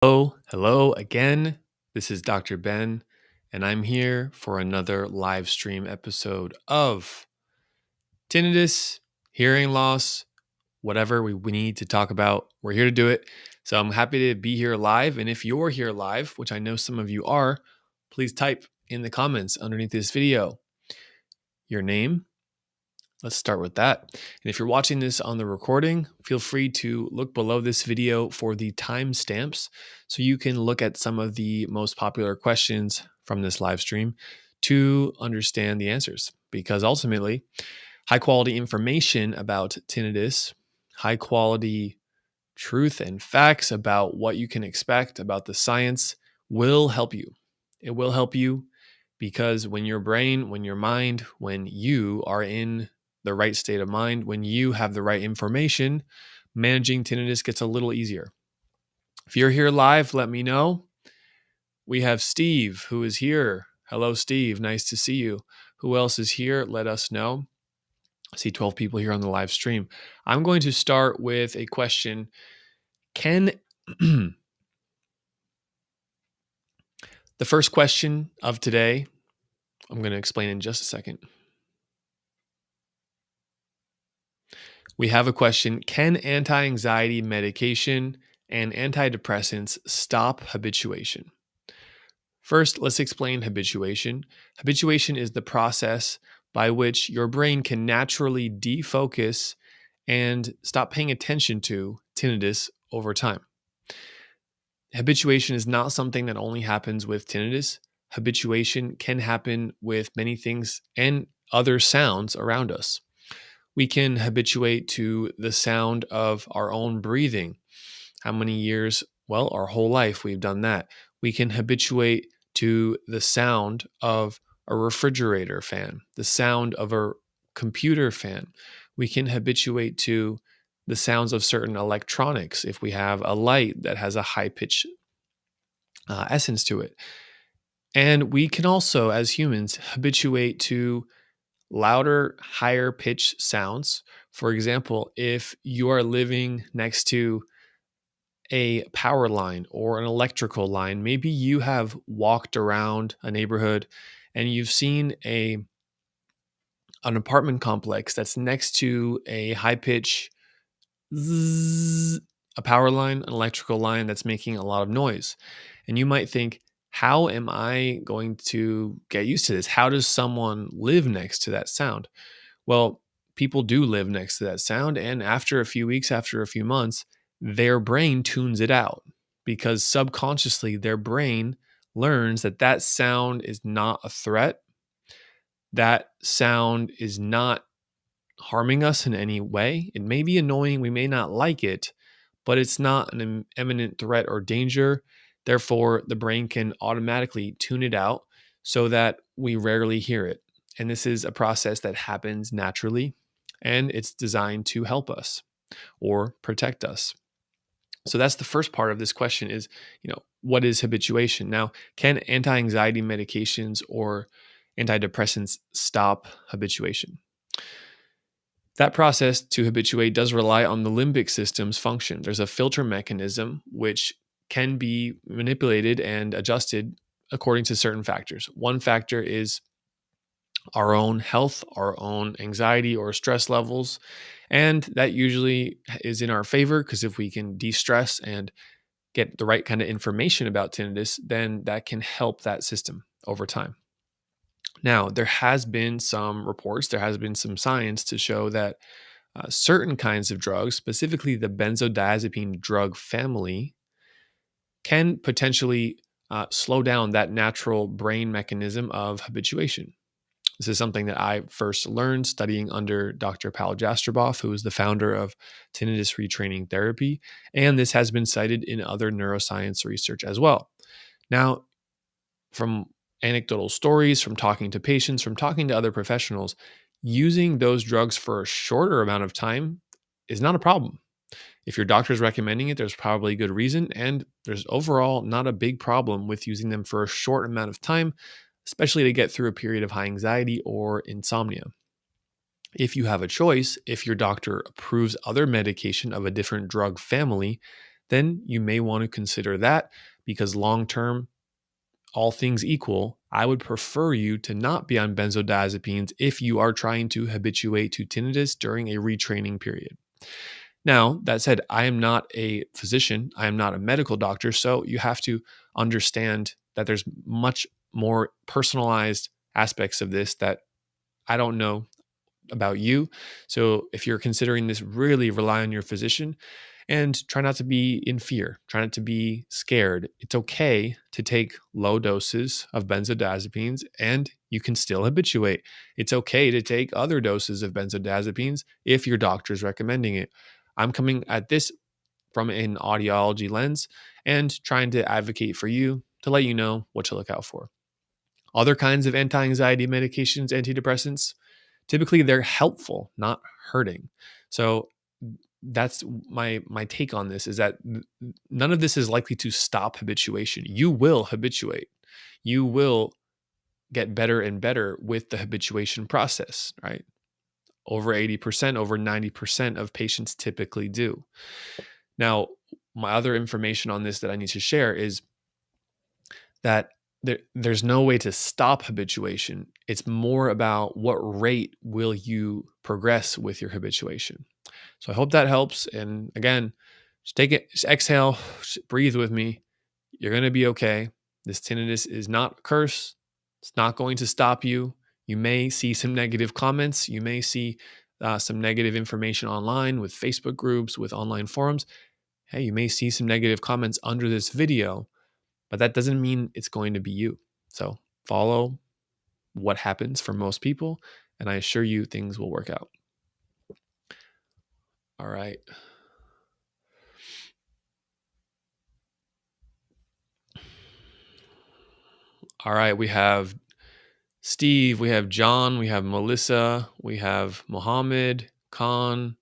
Hello again. This is Dr. Ben, and I'm here for another live stream episode of tinnitus, hearing loss, whatever we need to talk about. We're here to do it. So I'm happy to be here live. And if you're here live, which I know some of you are, please type in the comments underneath this video your name. Let's start with that. And if you're watching this on the recording, feel free to look below this video for the timestamps so you can look at some of the most popular questions from this live stream to understand the answers. Because ultimately, high quality information about tinnitus, high quality truth and facts about what you can expect about the science will help you. It will help you because when your brain, when your mind, when you are in the right state of mind, when you have the right information, managing tinnitus gets a little easier. If you're here live, let me know. We have Steve who is here. Hello, Steve. Nice to see you. Who else is here? Let us know. I see 12 people here on the live stream. I'm going to start with a question. Can the first question of today, I'm going to explain in just a second. We have a question. Can anti-anxiety medication and antidepressants stop habituation? First, let's explain habituation. Habituation is the process by which your brain can naturally defocus and stop paying attention to tinnitus over time. Habituation is not something that only happens with tinnitus. Habituation can happen with many things and other sounds around us. We can habituate to the sound of our own breathing. How many years? Well, our whole life we've done that. We can habituate to the sound of a refrigerator fan, the sound of a computer fan. We can habituate to the sounds of certain electronics if we have a light that has a high pitch essence to it. And we can also, as humans, habituate to louder, higher pitch sounds. For example, if you are living next to a power line or an electrical line, maybe you have walked around a neighborhood and you've seen an apartment complex that's next to a high pitch zzz, a power line, an electrical line that's making a lot of noise. And you might think, how am I going to get used to this? How does someone live next to that sound? Well, people do live next to that sound. And after a few weeks, after a few months, their brain tunes it out because subconsciously their brain learns that that sound is not a threat. That sound is not harming us in any way. It may be annoying. We may not like it, but it's not an imminent threat or danger. Therefore, the brain can automatically tune it out so that we rarely hear it. And this is a process that happens naturally, and it's designed to help us or protect us. So that's the first part of this question is, what is habituation? Now, can anti-anxiety medications or antidepressants stop habituation? That process to habituate does rely on the limbic system's function. There's a filter mechanism which can be manipulated and adjusted according to certain factors. One factor is our own health, our own anxiety or stress levels. And that usually is in our favor because if we can de-stress and get the right kind of information about tinnitus, then that can help that system over time. Now, there has been some reports, there has been some science to show that certain kinds of drugs, specifically the benzodiazepine drug family, can potentially slow down that natural brain mechanism of habituation. This is something that I first learned studying under Dr. Paul Jastroboff, who is the founder of tinnitus retraining therapy. And this has been cited in other neuroscience research as well. Now, from anecdotal stories, from talking to patients, from talking to other professionals, using those drugs for a shorter amount of time is not a problem. If your doctor is recommending it, there's probably a good reason. And there's overall not a big problem with using them for a short amount of time, especially to get through a period of high anxiety or insomnia. If you have a choice, if your doctor approves other medication of a different drug family, then you may want to consider that, because long term, all things equal, I would prefer you to not be on benzodiazepines if you are trying to habituate to tinnitus during a retraining period. Now, that said, I am not a physician, I am not a medical doctor, so you have to understand that there's much more personalized aspects of this that I don't know about you. So if you're considering this, really rely on your physician and try not to be in fear. Try not to be scared. It's okay to take low doses of benzodiazepines and you can still habituate. It's okay to take other doses of benzodiazepines if your doctor is recommending it. I'm coming at this from an audiology lens and trying to advocate for you to let you know what to look out for. Other kinds of anti-anxiety medications, antidepressants, typically they're helpful, not hurting. So that's my take on this, is that none of this is likely to stop habituation. You will habituate. You will get better and better with the habituation process, right? Over 80%, over 90% of patients typically do. Now, my other information on this that I need to share is that there's no way to stop habituation. It's more about what rate will you progress with your habituation. So I hope that helps. And again, just take it, just exhale, just breathe with me. You're going to be okay. This tinnitus is not a curse. It's not going to stop you. You may see some negative comments. You may see some negative information online with Facebook groups, with online forums. Hey, you may see some negative comments under this video, but that doesn't mean it's going to be you. So follow what happens for most people, and I assure you things will work out. All right. All right, we have Steve, we have John, we have Melissa, we have Mohammed, Khan,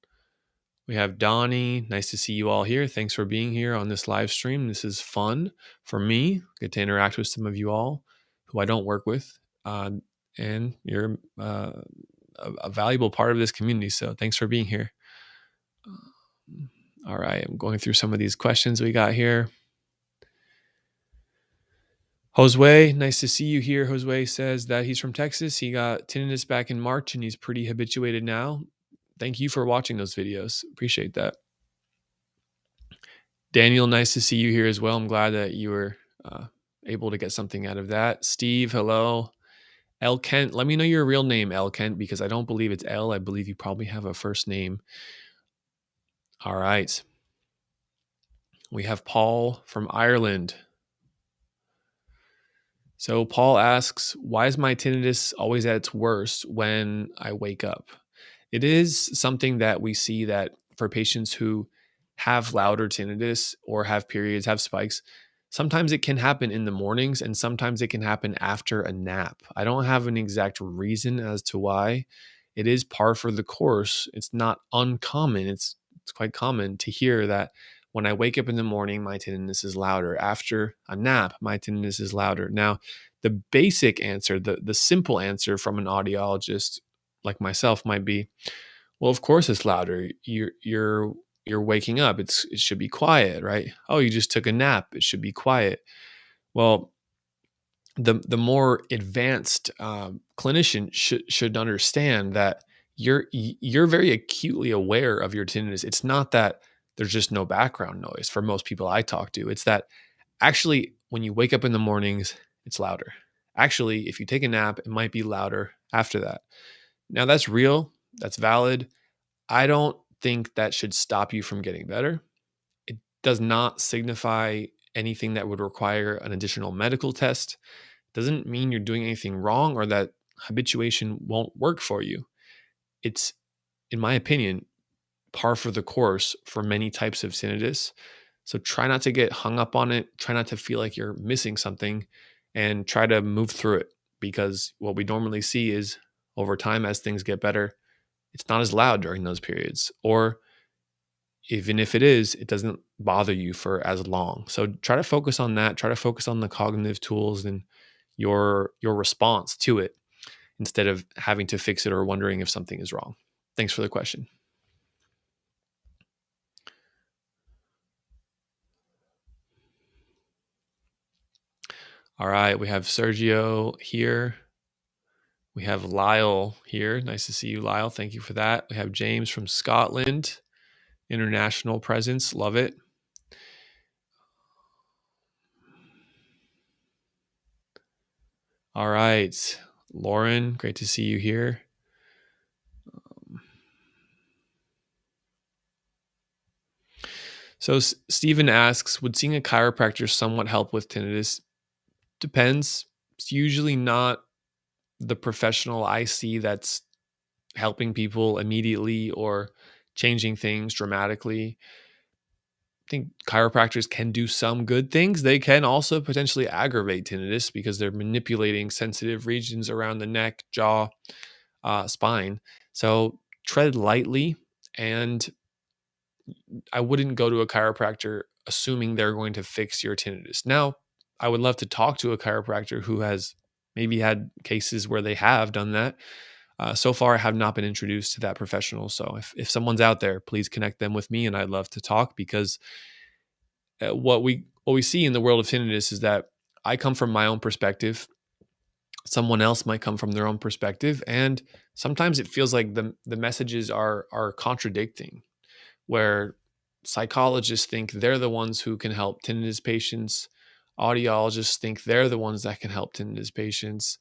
we have Donnie. Nice to see you all here. Thanks for being here on this live stream. This is fun for me. Get to interact with some of you all who I don't work with. And you're a valuable part of this community. So thanks for being here. All right, I'm going through some of these questions we got here. Josue, nice to see you here. Josue says that he's from Texas. He got tinnitus back in March and he's pretty habituated now. Thank you for watching those videos. Appreciate that. Daniel, nice to see you here as well. I'm glad that you were able to get something out of that. Steve, hello. L. Kent, let me know your real name, L. Kent, because I don't believe it's L. I believe you probably have a first name. All right. We have Paul from Ireland. So Paul asks, why is my tinnitus always at its worst when I wake up? It is something that we see that for patients who have louder tinnitus or have periods, have spikes, sometimes it can happen in the mornings and sometimes it can happen after a nap. I don't have an exact reason as to why. It is par for the course. It's not uncommon. It's quite common to hear that when I wake up in the morning, my tinnitus is louder. After a nap, my tinnitus is louder. Now, the basic answer, the simple answer from an audiologist like myself might be, well, of course it's louder. You're waking up. It should be quiet, right? Oh, you just took a nap. It should be quiet. Well, the more advanced clinician should understand that you're very acutely aware of your tinnitus. It's not that there's just no background noise for most people I talk to. It's that actually when you wake up in the mornings, it's louder. Actually, if you take a nap, it might be louder after that. Now that's real. That's valid. I don't think that should stop you from getting better. It does not signify anything that would require an additional medical test. It doesn't mean you're doing anything wrong or that habituation won't work for you. It's, in my opinion, par for the course for many types of tinnitus. So try not to get hung up on it. Try not to feel like you're missing something and try to move through it, because what we normally see is over time, as things get better, it's not as loud during those periods. Or even if it is, it doesn't bother you for as long. So try to focus on that. Try to focus on the cognitive tools and your response to it instead of having to fix it or wondering if something is wrong. Thanks for the question. All right, we have Sergio here. We have Lyle here. Nice to see you, Lyle. Thank you for that. We have James from Scotland. International presence. Love it. All right. Lauren, great to see you here. So Stephen asks, would seeing a chiropractor somewhat help with tinnitus? Depends. It's usually not the professional I see that's helping people immediately or changing things dramatically. I think chiropractors can do some good things. They can also potentially aggravate tinnitus because they're manipulating sensitive regions around the neck, jaw, spine. So tread lightly, and I wouldn't go to a chiropractor assuming they're going to fix your tinnitus. Now, I would love to talk to a chiropractor who has maybe had cases where they have done that. So far, I have not been introduced to that professional. So if someone's out there, please connect them with me, and I'd love to talk because what we see in the world of tinnitus is that I come from my own perspective. Someone else might come from their own perspective, and sometimes it feels like the messages are contradicting. Where psychologists think they're the ones who can help tinnitus patients, audiologists think they're the ones that can help tinnitus patients,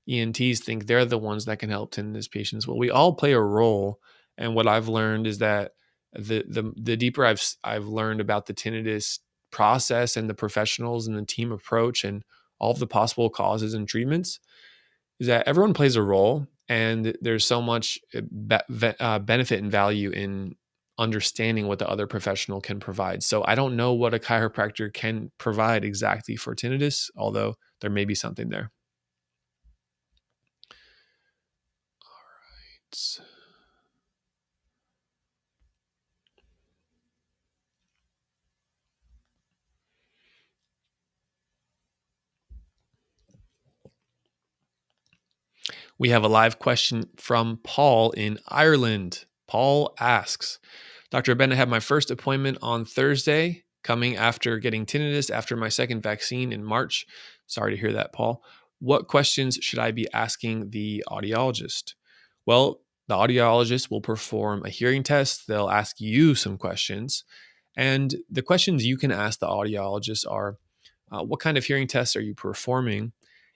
ENTs think they're the ones that can help tinnitus patients. Well, we all play a role, and what I've learned is that the deeper I've learned about the tinnitus process and the professionals and the team approach and all of the possible causes and treatments, is that everyone plays a role, and there's so much benefit and value in understanding what the other professional can provide. So I don't know what a chiropractor can provide exactly for tinnitus, although there may be something there. All right. We have a live question from Paul in Ireland. Paul asks, Dr. Ben, I have my first appointment on Thursday, coming after getting tinnitus after my second vaccine in March. Sorry to hear that, Paul. What questions should I be asking the audiologist? Well, the audiologist will perform a hearing test. They'll ask you some questions. And the questions you can ask the audiologist are, what kind of hearing tests are you performing?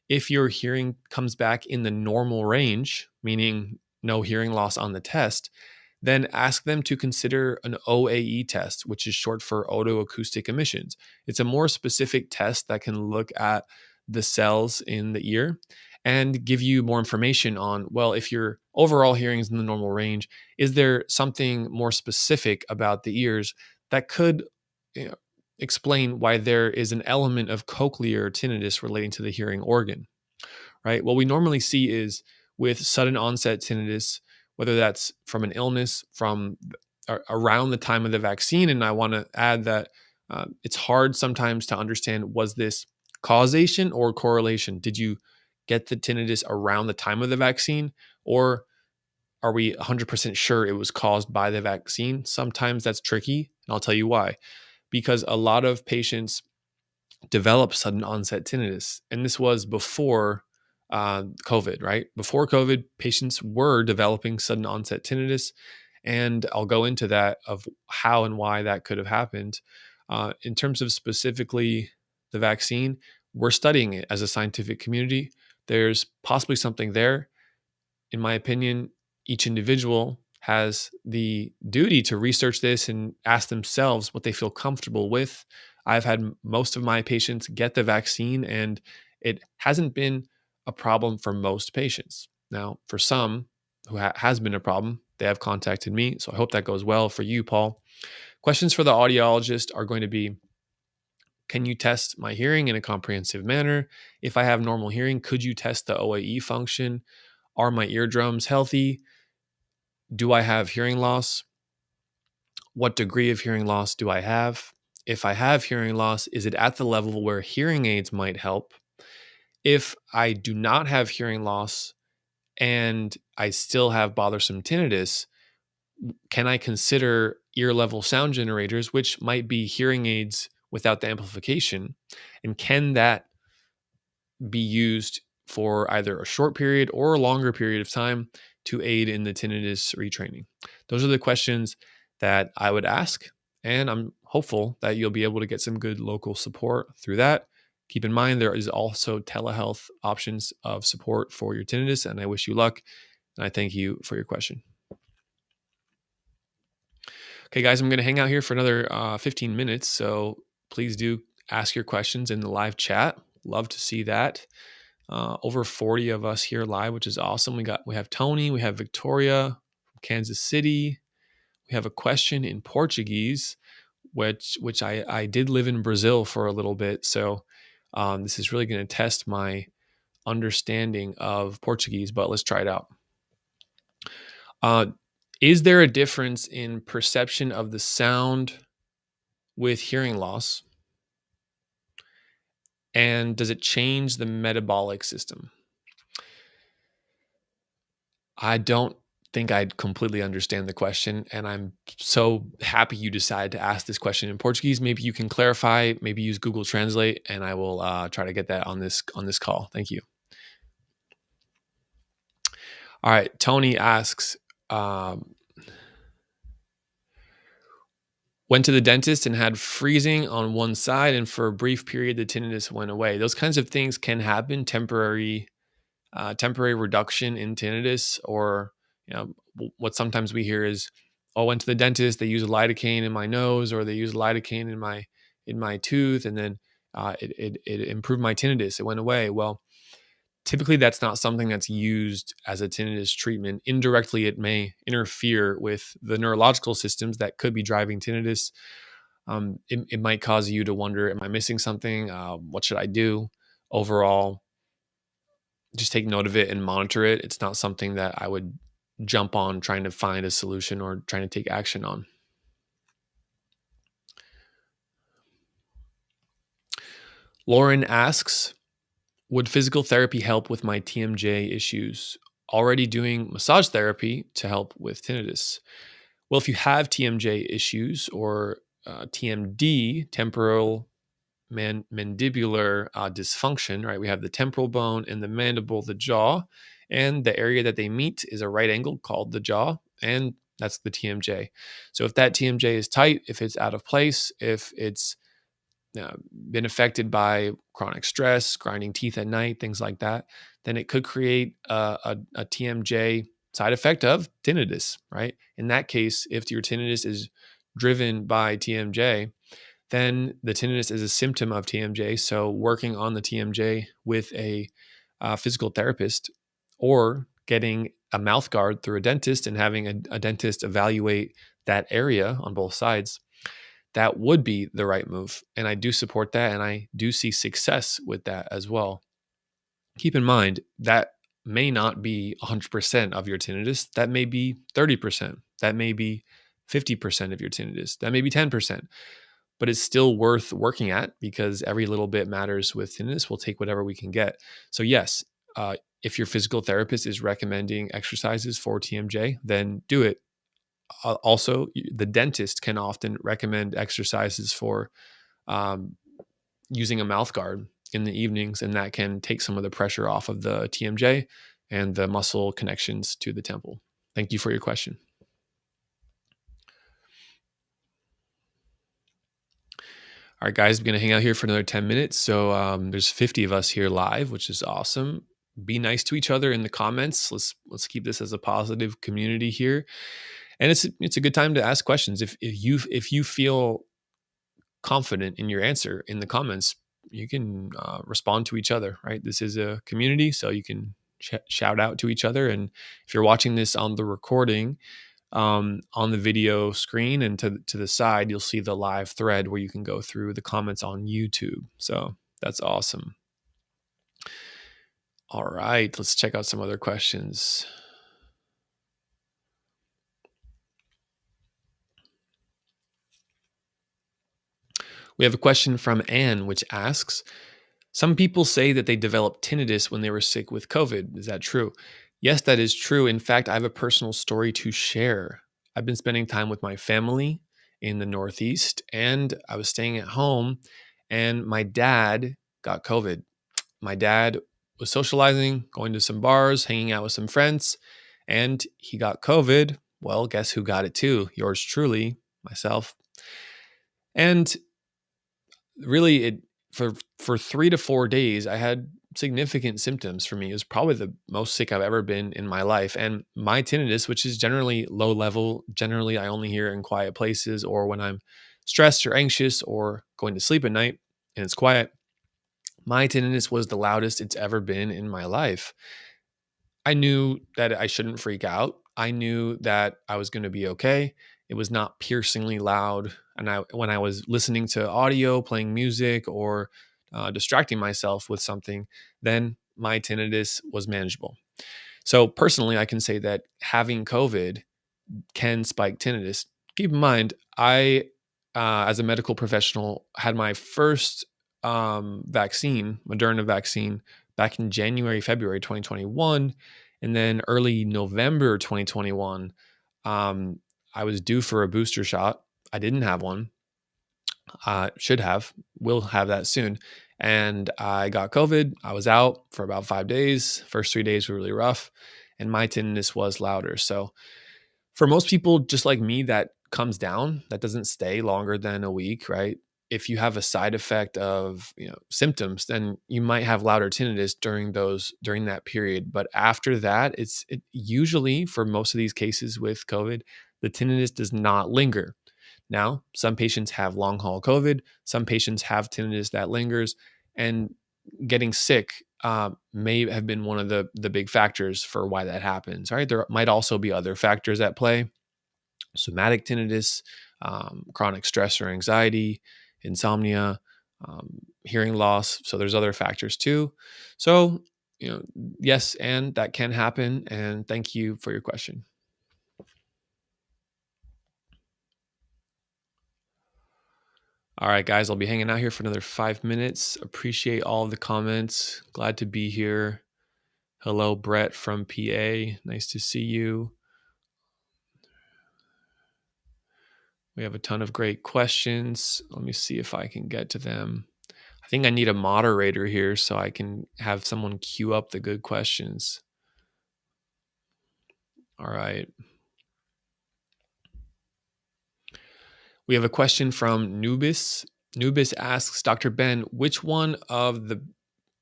If your hearing comes back in the normal range, meaning no hearing loss on the test, then ask them to consider an OAE test, which is short for otoacoustic emissions. It's a more specific test that can look at the cells in the ear and give you more information on, well, if your overall hearing is in the normal range, is there something more specific about the ears that could, you know, explain why there is an element of cochlear tinnitus relating to the hearing organ, right? What we normally see is with sudden onset tinnitus, whether that's from an illness, from around the time of the vaccine. And I want to add that it's hard sometimes to understand, was this causation or correlation? Did you get the tinnitus around the time of the vaccine, or are we 100% sure it was caused by the vaccine? Sometimes that's tricky, and I'll tell you why. Because a lot of patients develop sudden onset tinnitus, and this was before COVID, right? Before COVID, patients were developing sudden onset tinnitus, and I'll go into that of how and why that could have happened. In terms of specifically the vaccine, we're studying it as a scientific community. There's possibly something there. In my opinion, each individual has the duty to research this and ask themselves what they feel comfortable with. I've had most of my patients get the vaccine, and it hasn't been a problem for most patients. Now, for some who has been a problem, they have contacted me. So I hope that goes well for you, Paul. Questions for the audiologist are going to be, can you test my hearing in a comprehensive manner? If I have normal hearing, could you test the OAE function? Are my eardrums healthy? Do I have hearing loss? What degree of hearing loss do I have? If I have hearing loss, is it at the level where hearing aids might help? If I do not have hearing loss and I still have bothersome tinnitus, can I consider ear level sound generators, which might be hearing aids without the amplification? And can that be used for either a short period or a longer period of time to aid in the tinnitus retraining? Those are the questions that I would ask, and I'm hopeful that you'll be able to get some good local support through that. Keep in mind, there is also telehealth options of support for your tinnitus, and I wish you luck, and I thank you for your question. Okay, guys, I'm going to hang out here for another 15 minutes, so please do ask your questions in the live chat. Love to see that. Over 40 of us here live, which is awesome. We have Tony, we have Victoria from Kansas City. We have a question in Portuguese, which I did live in Brazil for a little bit, so this is really going to test my understanding of Portuguese. But let's try it out. Is there a difference in perception of the sound with hearing loss? And does it change the metabolic system? I don't think I'd completely understand the question, and I'm so happy you decided to ask this question in Portuguese. Maybe you can clarify, maybe use Google Translate, and I will try to get that on this call. Thank you. All right, Tony asks, went to the dentist and had freezing on one side, and for a brief period, the tinnitus went away. Those kinds of things can happen, temporary reduction in tinnitus, or what sometimes we hear is, oh, I went to the dentist, they use a lidocaine in my nose, or they use lidocaine in my tooth, and then it improved my tinnitus, it went away. Well, typically that's not something that's used as a tinnitus treatment. Indirectly, it may interfere with the neurological systems that could be driving tinnitus. It might cause you to wonder, am I missing something? What should I do? Overall, just take note of it and monitor it. It's not something that I would jump on trying to find a solution or trying to take action on. Lauren asks, would physical therapy help with my TMJ issues? Already doing massage therapy to help with tinnitus. Well, if you have TMJ issues or TMD, temporal mandibular dysfunction, right? We have the temporal bone and the mandible, the jaw, and the area that they meet is a right angle called the jaw, and that's the TMJ. So if that TMJ is tight, if it's out of place, if it's been affected by chronic stress, grinding teeth at night, things like that, then it could create a TMJ side effect of tinnitus, right? In that case, if your tinnitus is driven by TMJ, then the tinnitus is a symptom of TMJ. So working on the TMJ with a physical therapist, or getting a mouth guard through a dentist and having a dentist evaluate that area on both sides, that would be the right move. And I do support that, and I do see success with that as well. Keep in mind, that may not be 100% of your tinnitus. That may be 30%. That may be 50% of your tinnitus. That may be 10%. But it's still worth working at, because every little bit matters with tinnitus. We'll take whatever we can get. So yes, if your physical therapist is recommending exercises for TMJ, then do it. Also, the dentist can often recommend exercises for using a mouth guard in the evenings, and that can take some of the pressure off of the TMJ and the muscle connections to the temple. Thank you for your question. All right, guys, we're going to hang out here for another 10 minutes. So there's 50 of us here live, which is awesome. Be nice to each other in the comments. Let's keep this as a positive community here. And it's a good time to ask questions. If you feel confident in your answer in the comments, you can respond to each other, right? This is a community, so you can shout out to each other. And if you're watching this on the recording, on the video screen and to the side, you'll see the live thread where you can go through the comments on YouTube. So that's awesome. All right, let's check out some other questions. We have a question from Anne, which asks, some people say that they developed tinnitus when they were sick with COVID. Is that true? Yes, that is true. In fact, I have a personal story to share. I've been spending time with my family in the Northeast, and I was staying at home, and my dad got COVID. my dad was socializing, going to some bars, hanging out with some friends, and he got COVID. Well, guess who got it too? Yours truly, myself. And really, it for 3 to 4 days, I had significant symptoms for me. It was probably the most sick I've ever been in my life. And my tinnitus, which is generally low level, generally I only hear in quiet places or when I'm stressed or anxious or going to sleep at night and it's quiet. My tinnitus was the loudest it's ever been in my life. I knew that I shouldn't freak out. I knew that I was going to be okay. It was not piercingly loud. And when I was listening to audio, playing music, or distracting myself with something, then my tinnitus was manageable. So personally, I can say that having COVID can spike tinnitus. Keep in mind, as a medical professional, had my first vaccine, Moderna vaccine, back in January, February 2021. And then early November 2021, um, I was due for a booster shot. I didn't have one. Should have, will have that soon. And I got COVID. I was out for about 5 days. First 3 days were really rough. And my tinnitus was louder. So for most people just like me, that comes down. That doesn't stay longer than a week, right? If you have a side effect of symptoms, then you might have louder tinnitus during that period. But after that, it usually, for most of these cases with COVID, the tinnitus does not linger. Now, some patients have long haul COVID. Some patients have tinnitus that lingers, and getting sick may have been one of the big factors for why that happens. Right? There might also be other factors at play: somatic tinnitus, chronic stress or anxiety, insomnia, hearing loss. So there's other factors too. So yes, and that can happen. And thank you for your question. All right, guys, I'll be hanging out here for another 5 minutes. Appreciate all of the comments. Glad to be here. Hello, Brett from PA. Nice to see you. We have a ton of great questions. Let me see if I can get to them. I think I need a moderator here so I can have someone queue up the good questions. All right. We have a question from Nubis. Nubis asks, Dr. Ben, which one of the...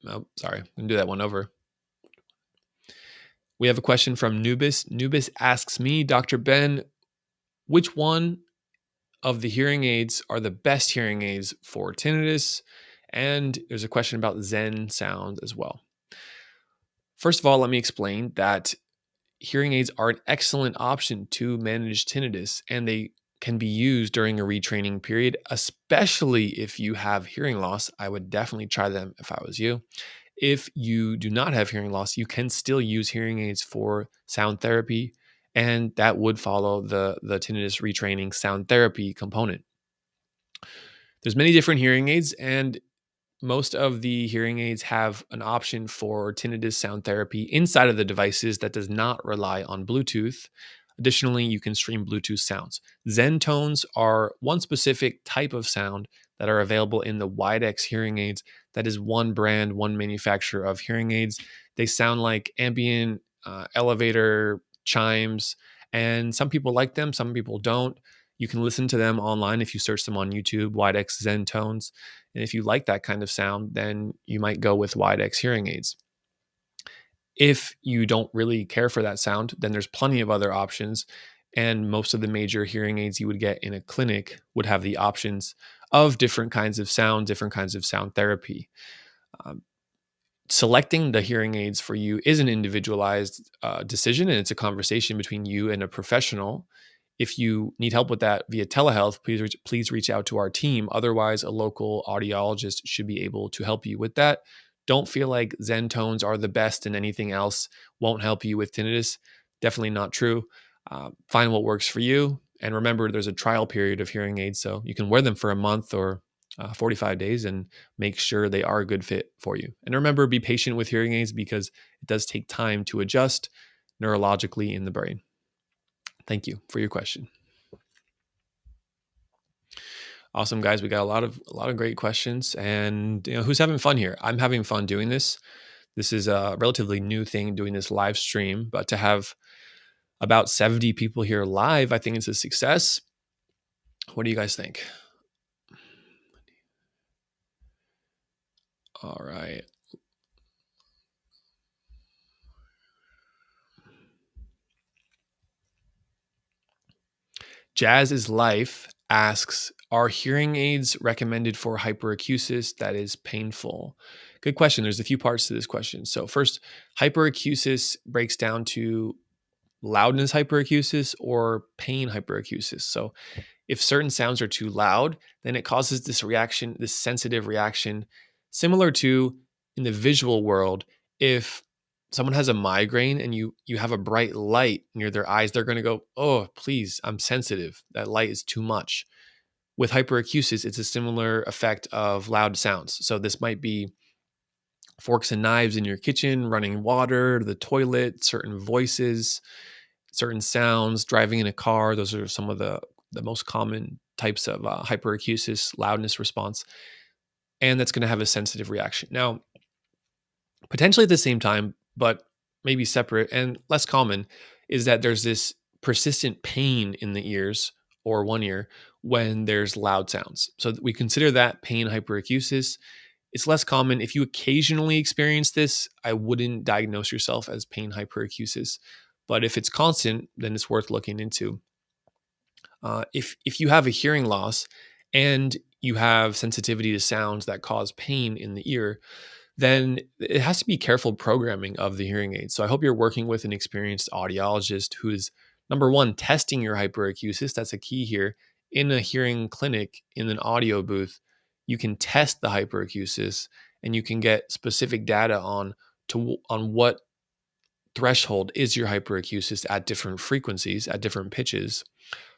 Oh, sorry, I'm going to do that one over. We have a question from Nubis. Nubis asks me, Dr. Ben, which one of the hearing aids are the best hearing aids for tinnitus? And there's a question about Zen sound as well. First of all, let me explain that hearing aids are an excellent option to manage tinnitus, and they can be used during a retraining period, especially if you have hearing loss. I would definitely try them if I was you. If you do not have hearing loss, you can still use hearing aids for sound therapy, and that would follow the tinnitus retraining sound therapy component. There's many different hearing aids, and most of the hearing aids have an option for tinnitus sound therapy inside of the devices that does not rely on Bluetooth. Additionally, you can stream Bluetooth sounds. Zen tones are one specific type of sound that are available in the Widex hearing aids. That is one brand, one manufacturer of hearing aids. They sound like ambient elevator chimes, and some people like them, some people don't. You can listen to them online if you search them on YouTube, Widex Zen tones. And if you like that kind of sound, then you might go with Widex hearing aids. If you don't really care for that sound, then there's plenty of other options. And most of the major hearing aids you would get in a clinic would have the options of different kinds of sound, different kinds of sound therapy. Selecting the hearing aids for you is an individualized decision, and it's a conversation between you and a professional. If you need help with that via telehealth, please reach out to our team. Otherwise, a local audiologist should be able to help you with that. Don't feel like Zen tones are the best and anything else won't help you with tinnitus. Definitely not true. Find what works for you. And remember, there's a trial period of hearing aids, so you can wear them for a month or 45 days and make sure they are a good fit for you. And remember, be patient with hearing aids because it does take time to adjust neurologically in the brain. Thank you for your question. Awesome, guys. We got a lot of great questions, and who's having fun here? I'm having fun doing this. This is a relatively new thing, doing this live stream, but to have about 70 people here live, I think it's a success. What do you guys think? All right. Jazz is Life asks, are hearing aids recommended for hyperacusis that is painful? Good question. There's a few parts to this question. So first, hyperacusis breaks down to loudness hyperacusis or pain hyperacusis. So if certain sounds are too loud, then it causes this reaction, this sensitive reaction, similar to in the visual world. If someone has a migraine and you have a bright light near their eyes, they're going to go, "Oh, please, I'm sensitive. That light is too much." With hyperacusis, it's a similar effect of loud sounds. So this might be forks and knives in your kitchen, running water, the toilet, certain voices, certain sounds, driving in a car. Those are some of the most common types of hyperacusis loudness response. And that's going to have a sensitive reaction. Now, potentially at the same time, but maybe separate and less common, is that there's this persistent pain in the ears or one ear when there's loud sounds. So we consider that pain hyperacusis. It's less common. If you occasionally experience this, I wouldn't diagnose yourself as pain hyperacusis. But if it's constant, then it's worth looking into. If you have a hearing loss and you have sensitivity to sounds that cause pain in the ear, then it has to be careful programming of the hearing aid. So I hope you're working with an experienced audiologist who is, number one, testing your hyperacusis. That's a key here. In a hearing clinic, in an audio booth, you can test the hyperacusis and you can get specific data on what threshold is your hyperacusis at different frequencies, at different pitches.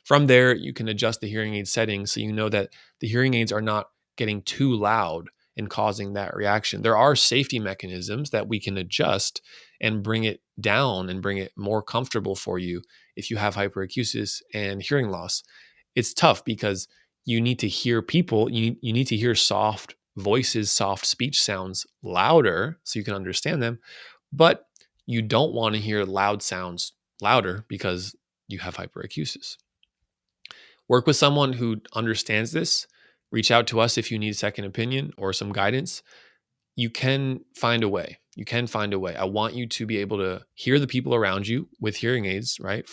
From there, you can adjust the hearing aid settings so you know that the hearing aids are not getting too loud and causing that reaction. There are safety mechanisms that we can adjust and bring it down and bring it more comfortable for you if you have hyperacusis and hearing loss. It's tough because you need to hear people, you need to hear soft voices, soft speech sounds louder so you can understand them, but you don't want to hear loud sounds louder because you have hyperacusis. Work with someone who understands this. Reach out to us if you need a second opinion or some guidance. You can find a way. You can find a way. I want you to be able to hear the people around you with hearing aids, right?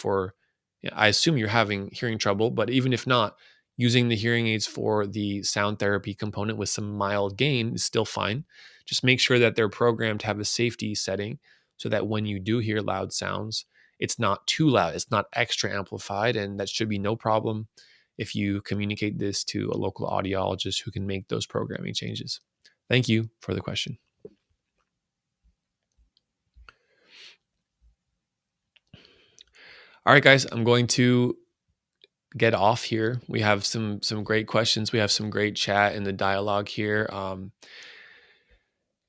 I assume you're having hearing trouble, but even if not, using the hearing aids for the sound therapy component with some mild gain is still fine. Just make sure that they're programmed to have a safety setting so that when you do hear loud sounds, it's not too loud, it's not extra amplified, and that should be no problem if you communicate this to a local audiologist who can make those programming changes. Thank you for the question. All right, guys, I'm going to get off here. We have some great questions. We have some great chat in the dialogue here.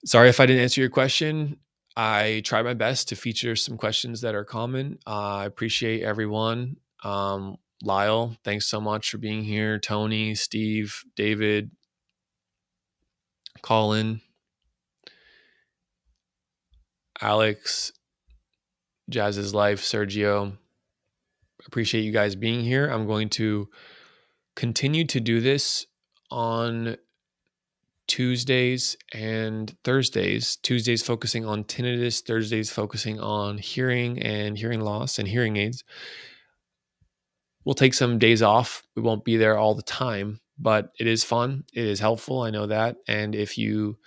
Sorry if I didn't answer your question. I try my best to feature some questions that are common. I appreciate everyone. Lyle, thanks so much for being here. Tony, Steve, David, Colin, Alex, Jazz's Life, Sergio. Appreciate you guys being here. I'm going to continue to do this on Tuesdays and Thursdays. Tuesdays focusing on tinnitus, Thursdays focusing on hearing and hearing loss and hearing aids. We'll take some days off. We won't be there all the time, but it is fun. It is helpful. I know that. And if you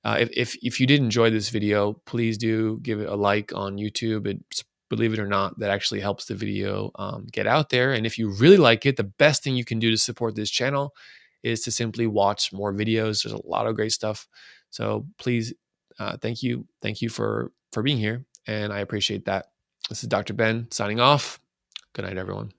did enjoy this video, please do give it a like on YouTube. It's, believe it or not, that actually helps the video get out there. And if you really like it, the best thing you can do to support this channel is to simply watch more videos. There's a lot of great stuff. So please, thank you for being here, and I appreciate that. This is Dr. Ben signing off. Good night, everyone.